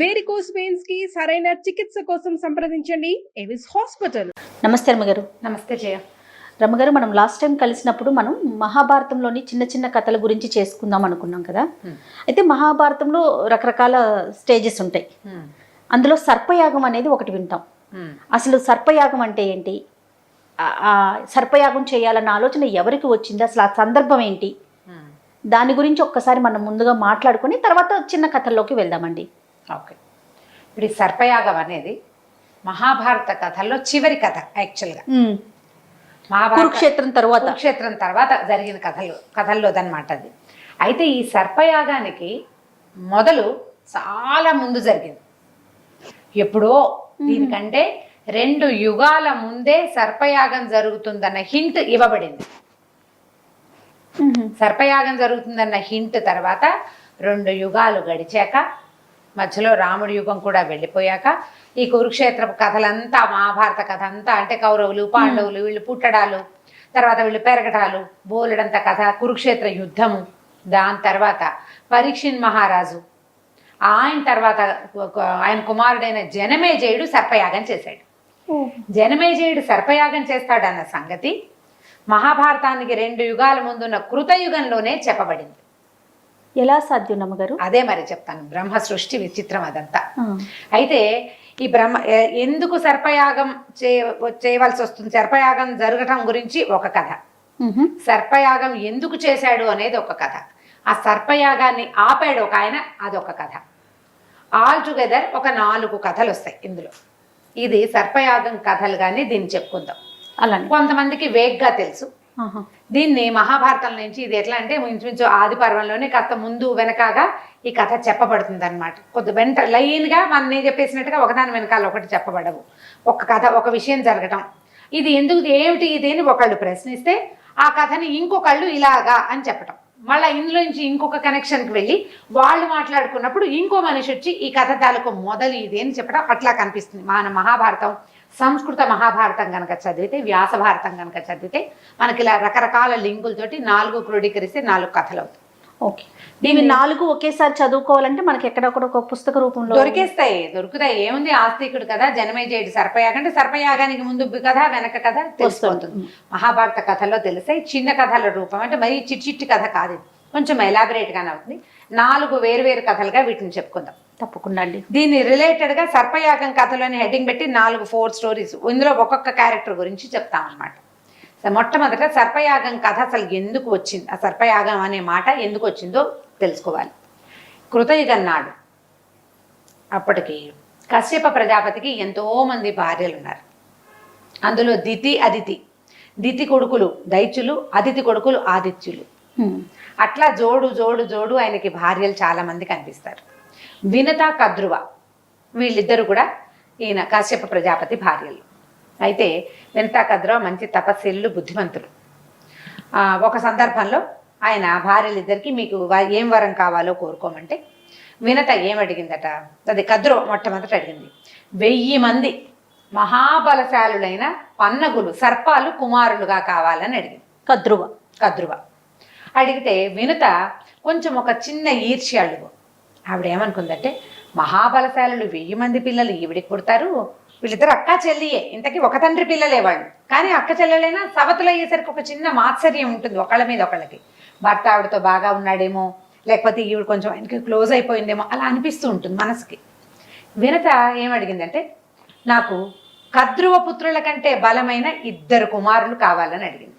Varicose veins కి సరైన చికిత్స కోసం సంప్రదించండి ఎవిస్ హాస్పిటల్. నమస్తే రమ్మగారు. నమస్తే జయ. రమ్మగారు, మనం లాస్ట్ టైం కలిసినప్పుడు మనం మహాభారతంలోని చిన్న చిన్న కథల గురించి చేసుకుందాం అనుకున్నాం కదా. అయితే మహాభారతంలో రకరకాల స్టేజెస్ ఉంటాయి. అందులో సర్పయాగం అనేది ఒకటి వింటాం. అసలు సర్పయాగం అంటే ఏంటి, ఆ సర్పయాగం చేయాలన్న ఆలోచన ఎవరికి వచ్చింది, అసలు ఆ సందర్భం ఏంటి, దాని గురించి ఒక్కసారి మనం ముందుగా మాట్లాడుకొని తర్వాత చిన్న కథల్లోకి వెళ్దామండి. ఓకే, ఇప్పుడు ఈ సర్పయాగం అనేది మహాభారత కథల్లో చివరి కథ. యాక్చువల్గా కురుక్షేత్రం తర్వాత జరిగిన కథల్లోదన్నమాట అది. అయితే ఈ సర్పయాగానికి మొదలు చాలా ముందు జరిగింది. ఎప్పుడో దీనికంటే 2 యుగాల ముందే సర్పయాగం జరుగుతుందన్న హింట్ ఇవ్వబడింది. సర్పయాగం జరుగుతుందన్న హింట్ తర్వాత 2 యుగాలు గడిచాక, మధ్యలో రాముడి యుగం కూడా వెళ్ళిపోయాక, ఈ కురుక్షేత్ర కథలంతా, మహాభారత కథ అంతా అంటే కౌరవులు పాండవులు వీళ్ళు పుట్టడాలు, తర్వాత వీళ్ళు పెరగటాలు, బోలెడంత కథ, కురుక్షేత్ర యుద్ధము, దాని తర్వాత పరీక్షిత్ మహారాజు, ఆయన తర్వాత ఆయన కుమారుడైన జనమేజయుడు సర్పయాగం చేశాడు. జనమేజయుడు సర్పయాగం చేస్తాడన్న సంగతి మహాభారతానికి 2 యుగాల ముందున్న కృతయుగంలోనే చెప్పబడింది. ఎలా సాధ్యం నమ్మగారు? అదే మరి చెప్తాను. బ్రహ్మ సృష్టి విచిత్రం అదంతా. అయితే ఈ బ్రహ్మ ఎందుకు సర్పయాగం చేయవలసి వస్తుంది, సర్పయాగం జరగటం గురించి ఒక కథ, సర్పయాగం ఎందుకు చేశాడు అనేది ఒక కథ, ఆ సర్పయాగాన్ని ఆపాడు ఒక ఆయన, అదొక కథ. ఆల్ టుగెదర్ ఒక 4 కథలు వస్తాయి ఇందులో. ఇది సర్పయాగం కథలు కానీ దీన్ని చెప్పుకుందాం. అలానే కొంతమందికి వేగ్గా తెలుసు. దీన్ని మహాభారతం నుంచి ఇది ఎట్లా అంటే ఇంచుమించు ఆది పర్వంలోనే కాస్త ముందు వెనకాగా ఈ కథ చెప్పబడుతుంది అనమాట. కొద్ది వెంట లైన్గా నేను చెప్పేసినట్టుగా ఒకదాని వెనకాల ఒకటి చెప్పబడవు. ఒక కథ, ఒక విషయం జరగటం, ఇది ఎందుకు ఏమిటి ఇది అని ఒకళ్ళు ప్రశ్నిస్తే ఆ కథని ఇంకొకళ్ళు ఇలాగా అని చెప్పటం, మళ్ళీ ఇందులో నుంచి ఇంకొక కనెక్షన్కి వెళ్ళి వాళ్ళు మాట్లాడుకున్నప్పుడు ఇంకో మనిషి వచ్చి ఈ కథ తాలూకు మొదలు ఇది అని చెప్పడం, అట్లా కనిపిస్తుంది. మన మహాభారతం సంస్కృత మహాభారతం కనుక చదివితే, వ్యాస భారతం కనుక చదివితే మనకి ఇలా రకరకాల లింకులతోటి 4 క్రోడీకరిస్తే 4 కథలు అవుతాయి. ఓకే, దీన్ని 4 ఒకేసారి చదువుకోవాలంటే మనకి ఎక్కడొక్కడ ఒక పుస్తక రూపంలో దొరుకుతాయి. ఏముంది, ఆస్తికుడు కదా, జనమేజయుడు సర్పయాగం అంటే సర్పయాగానికి ముందు కథ వెనక కథ తెలుసుకుంటుంది. మహాభారత కథల్లో తెలిసే చిన్న కథల రూపం అంటే మరీ చిట్టి కథ కాదు, కొంచెం ఎలాబరేట్గానే అవుతుంది. 4 వేరు కథలుగా వీటిని చెప్పుకుందాం. తప్పకుండా అండి. దీన్ని రిలేటెడ్గా సర్పయాగం కథలోని హెడ్డింగ్ పెట్టి 4 స్టోరీస్, ఇందులో ఒక్కొక్క క్యారెక్టర్ గురించి చెప్తామన్నమాట. మొట్టమొదట సర్పయాగం కథ అసలు ఎందుకు వచ్చింది, ఆ సర్పయాగం అనే మాట ఎందుకు వచ్చిందో తెలుసుకోవాలి. కృతయుగం నాడు అప్పటికి కశ్యప ప్రజాపతికి ఎంతోమంది భార్యలు ఉన్నారు. అందులో దితి, అదితి. దితి కొడుకులు దైత్యులు, అదితి కొడుకులు ఆదిత్యులు. అట్లా జోడు ఆయనకి భార్యలు చాలామంది కనిపిస్తారు. వినత, కద్రువ వీళ్ళిద్దరు కూడా ఈయన కశ్యప ప్రజాపతి భార్యలు. అయితే వినత, కద్రువ మంచి తపస్సులు, బుద్ధిమంతులు. ఒక సందర్భంలో ఆయన భార్యలిద్దరికి మీకు ఏం వరం కావాలో కోరుకోమంటే వినత ఏమడిగిందట, అది కద్రువ మొట్టమొదట అడిగింది. 1000 మంది మహాబలశాలులైన పన్నగులు, సర్పాలు కుమారులుగా కావాలని అడిగింది కద్రువ. అడిగితే వినుత కొంచెం ఒక చిన్న ఈర్ష్యాళ్ళు. ఆవిడ ఏమనుకుందంటే, మహాబలశాలులు 1000 మంది పిల్లలు ఈవిడికి పుడతారు, వీళ్ళిద్దరు అక్క చెల్లియే, ఇంతకీ ఒక తండ్రి పిల్లలే వాళ్ళు, కానీ అక్క చెల్లెలైనా సవతులు అయ్యేసరికి ఒక చిన్న మాత్సర్యం ఉంటుంది ఒకళ్ళ మీద ఒకళ్ళకి. భర్త ఆవిడతో బాగా ఉన్నాడేమో, లేకపోతే ఈవిడ కొంచెం ఆయనకి క్లోజ్ అయిపోయిందేమో అలా అనిపిస్తూ ఉంటుంది మనసుకి. వినత ఏమడిగిందంటే, నాకు కద్రువ పుత్రుల కంటే బలమైన 2 కుమారులు కావాలని అడిగింది.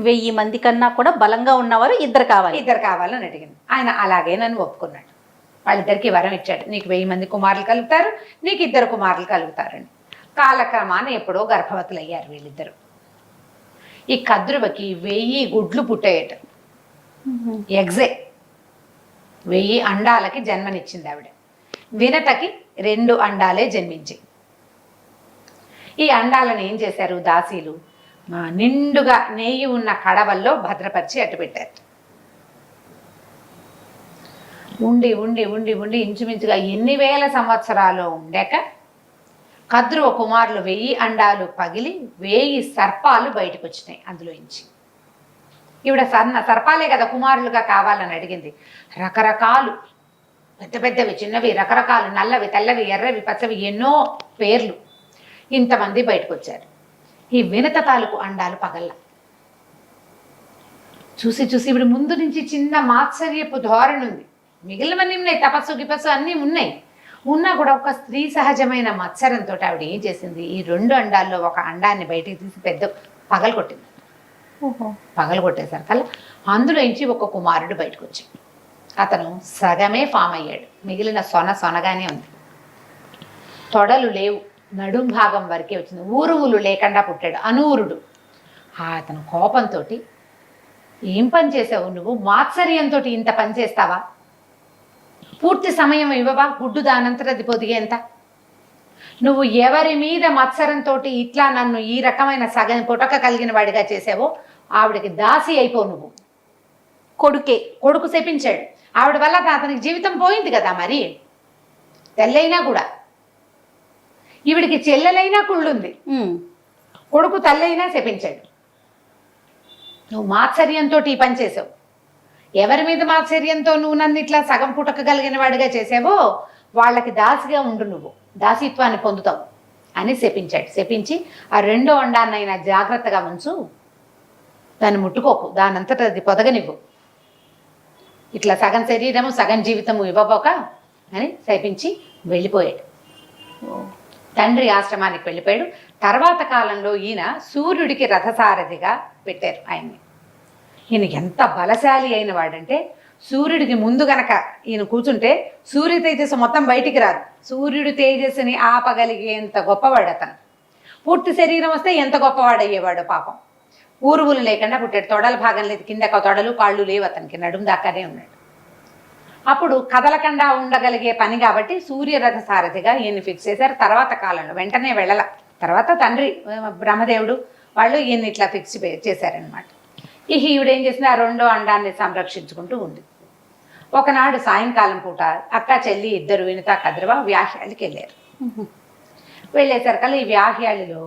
1000 మంది కన్నా కూడా బలంగా ఉన్నవారు 2 కావాలని అడిగింది. ఆయన అలాగే నన్ను ఒప్పుకున్నాడు. వాళ్ళిద్దరికి వరం ఇచ్చాడు, నీకు 1000 మంది కుమారులు కలుగుతారు, నీకు 2 కుమారులు కలుగుతారని. కాలక్రమాన ఎప్పుడో గర్భవతులు అయ్యారు వీళ్ళిద్దరు. ఈ కద్రువకి 1000 గుడ్లు పుట్టాయట, ఎగ్జే 1000 అండాలకి జన్మనిచ్చింది ఆవిడ. వినతకి 2 అండాలే జన్మించాయి. ఈ అండాలను ఏం చేశారు దాసీలు, నిండుగా నెయ్యి ఉన్న కడవల్లో భద్రపరిచి అట్టుపెట్టారు. ఉండి ఇంచుమించుగా ఎన్ని వేల సంవత్సరాలు ఉండాక కద్రువ కుమారులు 1000 అండాలు పగిలి 1000 సర్పాలు బయటకు వచ్చినాయి అందులోంచి. ఈవిడ సర్పాలే కదా కుమారులుగా కావాలని అడిగింది. రకరకాలు పెద్ద పెద్దవి, చిన్నవి, రకరకాలు, నల్లవి, తెల్లవి, ఎర్రవి, పచ్చవి, ఎన్నో పేర్లు. ఇంతమంది బయటకు వచ్చారు. ఈ వినత తాలూకు అండాలు పగల్ల చూసి చూసి ఇప్పుడు ముందు నుంచి చిన్న మాత్సర్యపు ధోరణి ఉంది. మిగిలినవన్నీ ఉన్నాయి, తపస్సు గిపస్సు అన్నీ ఉన్నాయి. ఉన్నా కూడా ఒక స్త్రీ సహజమైన మత్సరంతో ఆవిడ ఏం చేసింది, ఈ 2 అండాల్లో ఒక అండాన్ని బయటికి తీసి పెద్ద పగలు కొట్టింది. పగలు కొట్టేసరికల్లా అందులో నుంచి ఒక కుమారుడు బయటకు వచ్చాడు. అతను సగమే ఫామ్ అయ్యాడు, మిగిలిన సొనగానే ఉంది. తొడలు లేవు, నడుం భాగం వరకే వచ్చింది. ఊరువులు లేకుండా పుట్టాడు, అనూరుడు. అతను కోపంతో, ఏం పని చేసావు నువ్వు, మాత్సర్యంతో ఇంత పని చేస్తావా, పూర్తి సమయం ఇవ్వవా, గుడ్డు దానంతట అది పొదిగేంత, నువ్వు ఎవరి మీద మత్సరంతో ఇట్లా నన్ను ఈ రకమైన సగం పుటక కలిగిన వాడిగా చేసావో ఆవిడకి దాసి అయిపో నువ్వు. కొడుకు శపించాడు. ఆవిడ వల్ల అతనికి జీవితం పోయింది కదా. మరి తెల్లైనా కూడా, ఈవిడికి చెల్లెలైనా కుళ్ళుంది, కొడుకు తల్లైనా శపించాడు. నువ్వు మాత్సర్యంతో ఈ పని చేసావు, ఎవరి మీద మాత్సర్యంతో నువ్వు నన్ను ఇట్లా సగం పుటక కలిగిన వాడిగా చేసావో వాళ్ళకి దాసిగా ఉండు, నువ్వు దాసిత్వాన్ని పొందుతావు అని శపించాడు. శపించి ఆ 2వ అండాన్నైనా జాగ్రత్తగా ఉంచు, దాన్ని ముట్టుకోకు, దానంతట అది పొదగనివ్వు, ఇట్లా సగం శరీరము సగం జీవితము ఇవ్వబోక అని శపించి వెళ్ళిపోయాడు. తండ్రి ఆశ్రమానికి వెళ్ళిపోయాడు. తర్వాత కాలంలో ఈయన సూర్యుడికి రథసారథిగా పెట్టారు ఆయన్ని. ఈయన ఎంత బలశాలి అయిన వాడంటే, సూర్యుడికి ముందు గనక ఈయన కూర్చుంటే సూర్య తేజస్సు మొత్తం బయటికి రాదు. సూర్యుడి తేజస్సుని ఆపగలిగేంత గొప్పవాడు అతను. పూర్తి శరీరం వస్తే ఎంత గొప్పవాడయ్యేవాడు పాపం. ఊరువులు లేకుండా పుట్టాడు. తొడల భాగం లేదు, కింద తొడలు కాళ్ళు లేవు అతనికి, నడుము దాకానే ఉన్నాడు. అప్పుడు కదలకుండా ఉండగలిగే పని కాబట్టి సూర్యరథ సారథిగా ఈయన్ని ఫిక్స్ చేశారు. తర్వాత కాలంలో వెంటనే వెళ్ళాల, తర్వాత తండ్రి బ్రహ్మదేవుడు వాళ్ళు ఈయన్ని ఇట్లా ఫిక్స్ చేశారనమాట. ఈ ఈవిడ ఏం చేసింది, ఆ 2వ అండాన్ని సంరక్షించుకుంటూ ఉంది. ఒకనాడు సాయంకాలం పూట అక్క చెల్లి ఇద్దరు, వినిత కద్రవ, వ్యాహ్యాళ్ళకి వెళ్ళారు. వెళ్ళేసరికల్లా ఈ వ్యాహ్యాళ్ళలో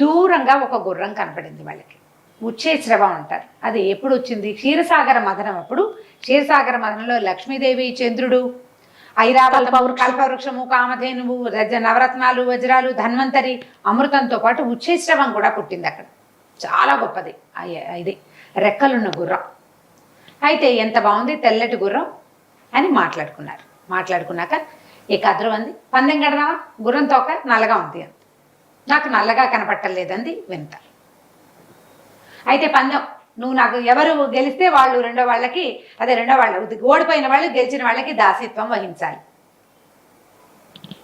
దూరంగా ఒక గుర్రం కనపడింది వాళ్ళకి. ఉచ్చేశ్రవం అంటారు. అది ఎప్పుడు వచ్చింది, క్షీరసాగర మథనం అప్పుడు. క్షీరసాగర మథనంలో లక్ష్మీదేవి, చంద్రుడు, ఐరావతము, కల్పవృక్షము, కామధేనువు, నవరత్నాలు, వజ్రాలు, ధన్వంతరి, అమృతంతో పాటు ఉచ్చేశ్రవం కూడా పుట్టింది అక్కడ. చాలా గొప్పది ఇది, రెక్కలున్న గుర్రం. అయితే ఎంత బాగుంది తెల్లటి గుర్రం అని మాట్లాడుకున్నారు. మాట్లాడుకున్నాక ఈ కద్రవంది, పందెం కడదామా, గుర్రం తోక నల్లగా ఉంది అంత, నాకు నల్లగా కనపట్టలేదంది వింత. అయితే పందెం, నువ్వు నాకు ఎవరు గెలిస్తే వాళ్ళు రెండో వాళ్ళకి, ఓడిపోయిన వాళ్ళు గెలిచిన వాళ్ళకి దాసిత్వం వహించాలి.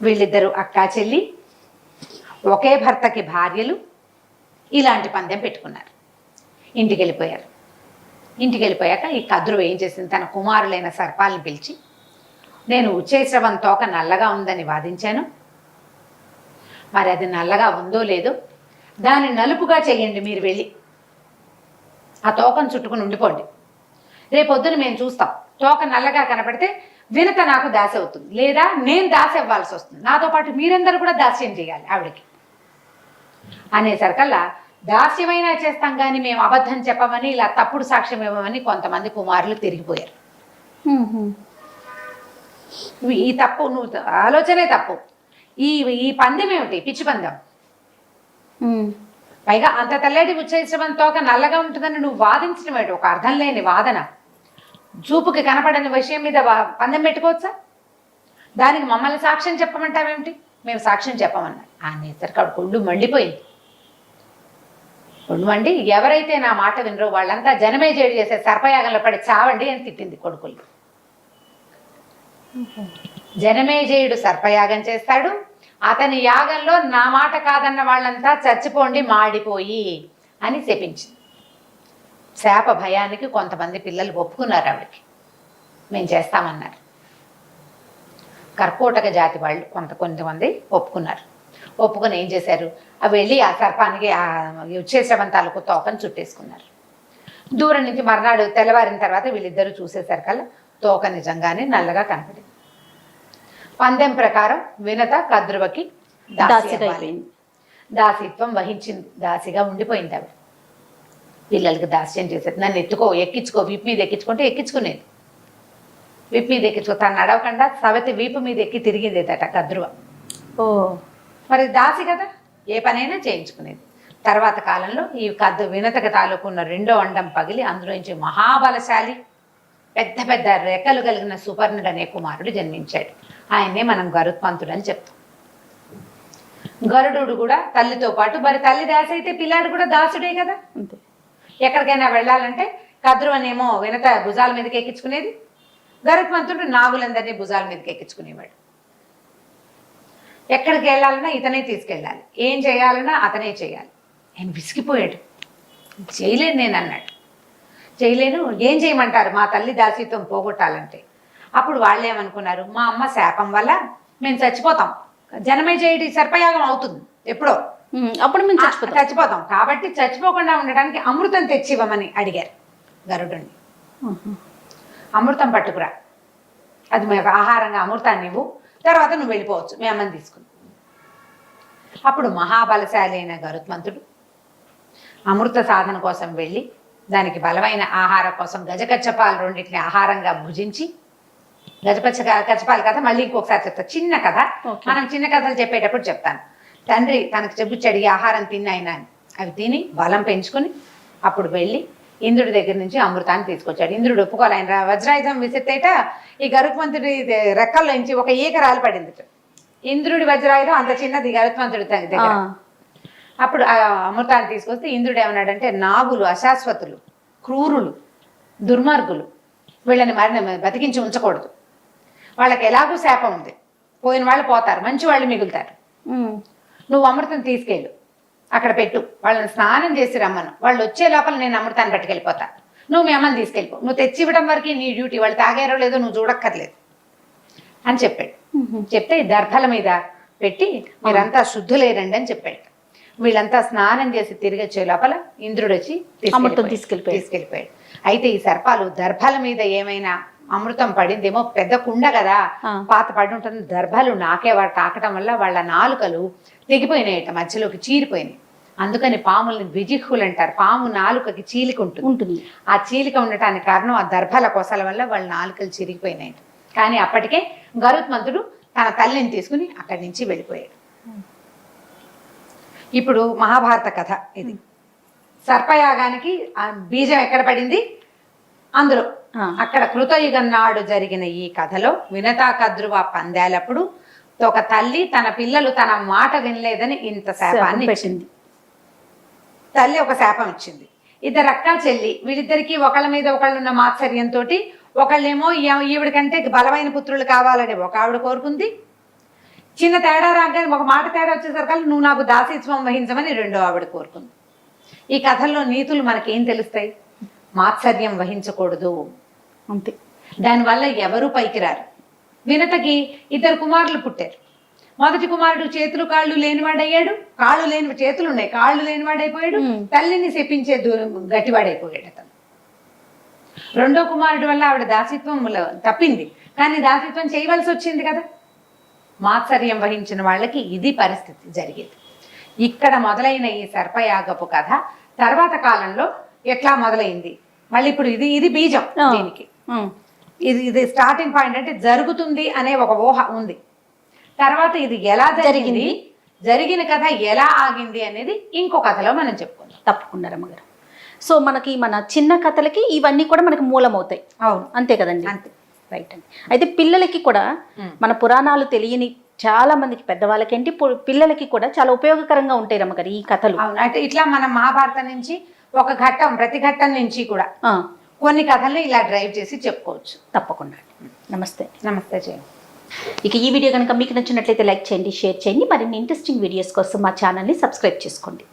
వీళ్ళిద్దరూ అక్కా చెల్లి, ఒకే భర్తకి భార్యలు, ఇలాంటి పందెం పెట్టుకున్నారు. ఇంటికి వెళ్ళిపోయారు. ఇంటికి వెళ్ళిపోయాక ఈ కద్రువ ఏం చేసింది, తన కుమారులైన సర్పాలను పిలిచి, నేను ఉచ్చేశ్రవం తోక నల్లగా ఉందని వాదించాను, మరి అది నల్లగా ఉందో లేదో దాన్ని నలుపుగా చెయ్యండి, మీరు వెళ్ళి ఆ తోకను చుట్టుకుని ఉండిపోండి. రేపొద్దున మేము చూస్తాం, తోక నల్లగా కనపడితే వినత నాకు దాసి అవుతుంది, లేదా నేను దాసి ఇవ్వాల్సి వస్తుంది, నాతో పాటు మీరందరూ కూడా దాస్యం చేయాలి ఆవిడకి అనేసరికల్లా, దాస్యమైనా చేస్తాం కానీ మేము అబద్ధం చెప్పమని, ఇలా తప్పుడు సాక్ష్యం ఇవ్వమని కొంతమంది కుమారులు తిరిగిపోయారు. ఈ తప్పు, నువ్వు ఆలోచనే తప్పు. ఈ పందెం ఏమిటి, పిచ్చి పందెం. పైగా అంత తెల్లటి ఉచ్చేశ్రవం తోక నల్లగా ఉంటుందని నువ్వు వాదించడం ఏంటి, ఒక అర్థం లేని వాదన. చూపుకి కనపడని విషయం మీద పందెం పెట్టుకోవచ్చా, దానికి మమ్మల్ని సాక్ష్యం చెప్పమంటావేమిటి, మేము సాక్ష్యం చెప్పమన్నా అనేసరికి ఆవిడ ఒళ్ళు మండిపోయింది. ఒళ్ళు మండి, ఎవరైతే నా మాట వినరో వాళ్ళంతా జనమేజయుడు చేసే సర్పయాగంలో పడి చావండి అని తిట్టింది కొడుకులు. జనమేజయుడు సర్పయాగం చేస్తాడు, అతని యాగంలో నా మాట కాదన్న వాళ్ళంతా చచ్చిపోండి మాడిపోయి అని శపించింది. శాప భయానికి కొంతమంది పిల్లలు ఒప్పుకున్నారు ఆవిడకి, మేము చేస్తామన్నారు. కర్కోటక జాతి వాళ్ళు కొంతమంది ఒప్పుకున్నారు. ఒప్పుకొని ఏం చేశారు, అవి వెళ్ళి ఆ సర్పానికి ఆ ఉచ్చేశ్రవం తాలూకు తోకను చుట్టేసుకున్నారు. దూరం నుంచి మర్నాడు తెల్లవారిన తర్వాత వీళ్ళిద్దరూ చూసేసరికల్లా తోక నిజంగానే నల్లగా కనపడింది. పందెం ప్రకారం వినత కద్రువకి దాసిత్వం వహించింది, దాసిగా ఉండిపోయింది ఆవిడ. పిల్లలకి దాస్యం చేసేది, నన్ను ఎక్కించుకో, విప్పి మీద ఎక్కించుకుంటే ఎక్కించుకునేది. వీపు మీద ఎక్కించుకో, తను నడవకుండా సవతి వీపు మీద ఎక్కి తిరిగేదేదట కద్రువ. ఓ మరి దాసి కదా, ఏ పనైనా చేయించుకునేది. తర్వాత కాలంలో ఈ వినతక తాలూకున్న రెండో అండం పగిలి అందులో నుంచి మహాబలశాలి పెద్ద పెద్ద రెక్కలు కలిగిన సుపర్ణుడు అనే కుమారుడు జన్మించాడు. ఆయన్నే మనం గరుత్మంతుడు అని చెప్తాం. గరుడు కూడా తల్లితో పాటు, మరి తల్లి దాసి అయితే పిల్లాడు కూడా దాసుడే కదా. అంతే. ఎక్కడికైనా వెళ్ళాలంటే కద్రువనేమో వినత భుజాల మీదకి ఎక్కించుకునేది, గరుత్మంతుడు నాగులందరినీ భుజాల మీదకి ఎక్కించుకునేవాడు. ఎక్కడికి వెళ్ళాలన్నా ఇతనే తీసుకెళ్ళాలి, ఏం చేయాలన్నా అతనే చేయాలి. ఆయన విసిగిపోయాడు, చేయలేను నేను అన్నాడు. చేయలేను, ఏం చేయమంటారు మా తల్లి దాసిత్వం పోగొట్టాలంటే. అప్పుడు వాళ్ళు ఏమనుకున్నారు, మా అమ్మ శాపం వల్ల మేము చచ్చిపోతాం, జనమే చేయడి సర్పయాగం అవుతుంది ఎప్పుడో, అప్పుడు మేము చచ్చిపోతాం కాబట్టి చచ్చిపోకుండా ఉండడానికి అమృతం తెచ్చివ్వమని అడిగారు గరుడుని. అమృతం పట్టుకురా, అది మేము ఆహారంగా అమృతాన్ని ఇవ్వు, తర్వాత నువ్వు వెళ్ళిపోవచ్చు మీ అమ్మని తీసుకుని. అప్పుడు మహాబలశాలి అయిన గరుత్మంతుడు అమృత సాధన కోసం వెళ్ళి దానికి బలమైన ఆహారం కోసం గజకచ్చపాలు రెండింటిని ఆహారంగా భుజించి, కచ్చపాలు కథ మళ్ళీ ఇంకొకసారి చెప్తా, చిన్న కథ. మనం చిన్న కథలు చెప్పేటప్పుడు చెప్తాను. తండ్రి తనకు చెప్పుచ్చాడు ఈ ఆహారం తిన్నాయినా అని. అవి తిని బలం పెంచుకుని అప్పుడు వెళ్ళి ఇంద్రుడి దగ్గర నుంచి అమృతాన్ని తీసుకొచ్చాడు. ఇంద్రుడు ఒప్పుకోవాలి, ఆయన వజ్రాయుధం విసిరితేట ఈ గరుత్మంతుడి రెక్కల్లో నుంచి ఒక ఈక రాలి పడింది. ఇంద్రుడి వజ్రాయుధం అంత చిన్నది గరుత్మంతుడి దగ్గర. అప్పుడు ఆ అమృతాన్ని తీసుకొస్తే ఇంద్రుడు ఏమన్నాడంటే, నాగులు అశాశ్వతులు, క్రూరులు, దుర్మార్గులు, వీళ్ళని బతికించి ఉంచకూడదు, వాళ్ళకి ఎలాగూ శాపం ఉంది, పోయిన వాళ్ళు పోతారు, మంచి వాళ్ళు మిగులుతారు. నువ్వు అమృతం తీసుకెళ్ళు, అక్కడ పెట్టు, వాళ్ళని స్నానం చేసి రమ్మను, వాళ్ళు వచ్చే లోపల నేను అమృతాన్ని పట్టుకెళ్ళిపోతా, నువ్వు మీ అమ్మని తీసుకెళ్ళిపో, నువ్వు తెచ్చి ఇవ్వడం వరకు నీ డ్యూటీ, వాళ్ళు తాగారో లేదో నువ్వు చూడక్కర్లేదు అని చెప్పాడు. చెప్తే దర్భల మీద పెట్టి మీరంతా శుద్ధులేరండి అని చెప్పాడు. వీళ్ళంతా స్నానం చేసి తిరిగి వచ్చే లోపల ఇంద్రుడు వచ్చి తీసుకెళ్ళిపోయాడు. అయితే ఈ సర్పాలు దర్భల మీద ఏమైనా అమృతం పడిందేమో, పెద్ద కుండ కదా పాత పడి ఉంటుంది, దర్భలు నాకేవాడు తాకటం వల్ల వాళ్ళ నాలుకలు తెగిపోయినాయట, మధ్యలోకి చీరిపోయినాయి. అందుకని పాముల్ని ద్విజిహ్వులు అంటారు. పాము నాలుకకి చీలిక ఉంటుంది. ఆ చీలిక ఉండటానికి కారణం ఆ దర్భల కొసల వల్ల వాళ్ళ నాలుకలు చిరిగిపోయినాయట. కానీ అప్పటికే గరుత్మంతుడు తన తల్లిని తీసుకుని అక్కడి నుంచి వెళ్ళిపోయాడు. ఇప్పుడు మహాభారత కథ ఇది. సర్పయాగానికి ఆ బీజం ఎక్కడ పడింది, అందులో అక్కడ కృతయుగం నాడు జరిగిన ఈ కథలో వినతా కద్రువ పందేలప్పుడు ఒక తల్లి తన పిల్లలు తన మాట వినలేదని ఇంత శాపాన్ని ఇచ్చింది. తల్లి ఒక శాపం ఇచ్చింది. ఇద్దరు అక్క చెల్లి, వీళ్ళిద్దరికి ఒకళ్ళ మీద ఒకళ్ళున్న మాత్సర్యంతో ఒకళ్ళేమో ఈవిడికంటే బలమైన పుత్రులు కావాలని ఒక ఆవిడ కోరుకుంది. చిన్న తేడా రాగానే ఒక మాట తేడా వచ్చేసరికి నువ్వు నాకు దాసీత్వం వహించమని రెండో ఆవిడ కోరుకుంది. ఈ కథల్లో నీతులు మనకేం తెలుస్తాయి, మాత్సర్యం వహించకూడదు అంతే. దానివల్ల ఎవరు పైకి రారు. వినతకి ఇద్దరు కుమారులు పుట్టారు. మొదటి కుమారుడు చేతులు కాళ్ళు లేనివాడయ్యాడు, కాళ్ళు లేని చేతులు ఉన్నాయి, కాళ్ళు లేనివాడైపోయాడు, తల్లిని శపించే గట్టివాడైపోయాడు అతను. రెండో కుమారుడు వల్ల ఆవిడ దాసీత్వం తప్పింది, కానీ దాసీత్వం చేయవలసి వచ్చింది కదా. మాత్సర్యం వహించిన వాళ్ళకి ఇది పరిస్థితి జరిగేది. ఇక్కడ మొదలైన ఈ సర్పయాగపు కథ తర్వాత కాలంలో ఎట్లా మొదలైంది, మళ్ళీ ఇప్పుడు ఇది బీజం దీనికి. ఇది స్టార్టింగ్ పాయింట్, అంటే జరుగుతుంది అనే ఒక ఊహ ఉంది. తర్వాత ఇది ఎలా జరిగింది, జరిగిన కథ ఎలా ఆగింది అనేది ఇంకో కథలో మనం చెప్పుకుందాం. తప్పకుండా రమ్మగారు. సో మనకి మన చిన్న కథలకి ఇవన్నీ కూడా మనకి మూలమవుతాయి. అవును, అంతే కదండి. అంతే, రైట్ అండి. అయితే పిల్లలకి కూడా మన పురాణాలు తెలియని చాలా మందికి, పెద్దవాళ్ళకేంటి పిల్లలకి కూడా చాలా ఉపయోగకరంగా ఉంటాయి రమ్మగారు ఈ కథలు. అవును, అంటే ఇట్లా మనం మహాభారతం నుంచి ఒక ఘట్టం, ప్రతి ఘట్టం నుంచి కూడా కొన్ని కథల్ని ఇలా డ్రైవ్ చేసి చెప్పుకోవచ్చు. తప్పకుండా. నమస్తే. నమస్తే జయ. ఇక ఈ వీడియో కనుక మీకు నచ్చినట్లయితే లైక్ చేయండి, షేర్ చేయండి. మరిన్ని ఇంట్రెస్టింగ్ వీడియోస్ కోసం మా ఛానల్ని సబ్స్క్రైబ్ చేసుకోండి.